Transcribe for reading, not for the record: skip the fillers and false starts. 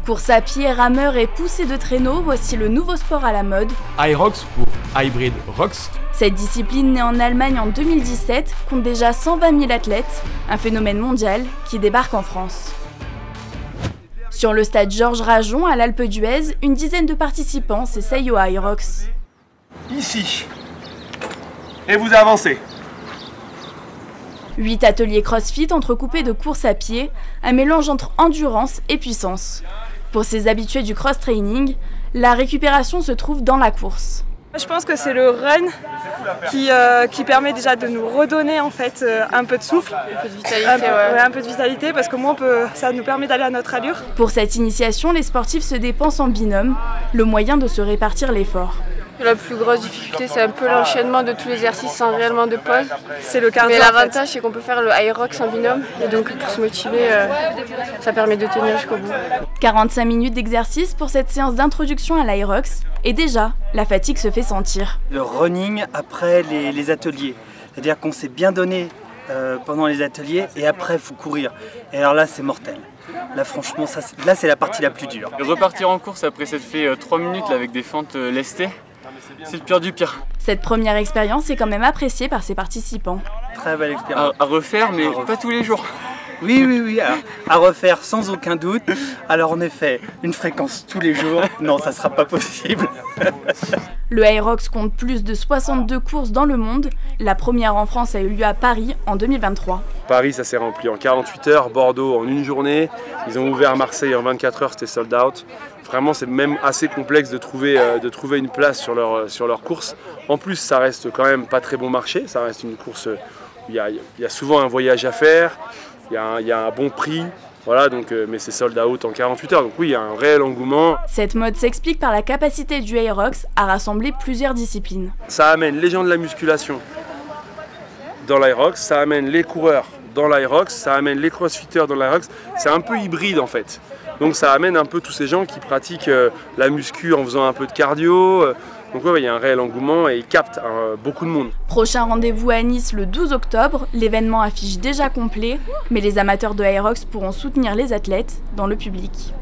Course à pied, rameur et poussée de traîneau, voici le nouveau sport à la mode. HYROX pour Hybrid Rocks. Cette discipline née en Allemagne en 2017 compte déjà 120 000 athlètes, un phénomène mondial qui débarque en France. Sur le stade Georges Rajon à l'Alpe d'Huez, une dizaine de participants s'essayent au HYROX. Ici. Et vous avancez. 8 ateliers CrossFit entrecoupés de courses à pied, un mélange entre endurance et puissance. Pour ces habitués du cross-training, la récupération se trouve dans la course. Je pense que c'est le run qui permet déjà de nous redonner en fait un peu de souffle, un peu de vitalité, un peu de vitalité parce que moi ça nous permet d'aller à notre allure. Pour cette initiation, les sportifs se dépensent en binôme, le moyen de se répartir l'effort. La plus grosse difficulté, c'est un peu l'enchaînement de tous les exercices sans réellement de pause. C'est le cardio. Mais l'avantage, c'est qu'on peut faire le HYROX en binôme. Et donc, pour se motiver, ça permet de tenir jusqu'au bout. 45 minutes d'exercice pour cette séance d'introduction à l'HYROX. Et déjà, la fatigue se fait sentir. Le running après les ateliers. C'est-à-dire qu'on s'est bien donné pendant les ateliers et après, il faut courir. Et alors là, c'est mortel. Là, franchement, là, c'est la partie la plus dure. Et repartir en course après s'être fait 3 minutes là, avec des fentes lestées, c'est le pire du pire. Cette première expérience est quand même appréciée par ses participants. Très belle expérience. À refaire, mais pas tous les jours. Oui, à refaire sans aucun doute. Alors en effet, une fréquence tous les jours, non, ça sera pas possible. Le HYROX compte plus de 62 courses dans le monde. La première en France a eu lieu à Paris en 2023. Paris, ça s'est rempli en 48 heures, Bordeaux en une journée. Ils ont ouvert Marseille en 24 heures, c'était sold out. Vraiment, c'est même assez complexe de trouver une place sur leur course. En plus, ça reste quand même pas très bon marché. Ça reste une course où il y a souvent un voyage à faire, il y a un bon prix. Voilà, donc, mais c'est sold out en 48 heures, donc oui, il y a un réel engouement. Cette mode s'explique par la capacité du HYROX à rassembler plusieurs disciplines. Ça amène les gens de la musculation dans l'HYROX, ça amène les coureurs dans l'HYROX, ça amène les crossfitters dans l'HYROX. C'est un peu hybride en fait. Donc ça amène un peu tous ces gens qui pratiquent la muscu en faisant un peu de cardio. Donc ouais, il y a un réel engouement et ils captent beaucoup de monde. Prochain rendez-vous à Nice le 12 octobre. L'événement affiche déjà complet, mais les amateurs de HYROX pourront soutenir les athlètes dans le public.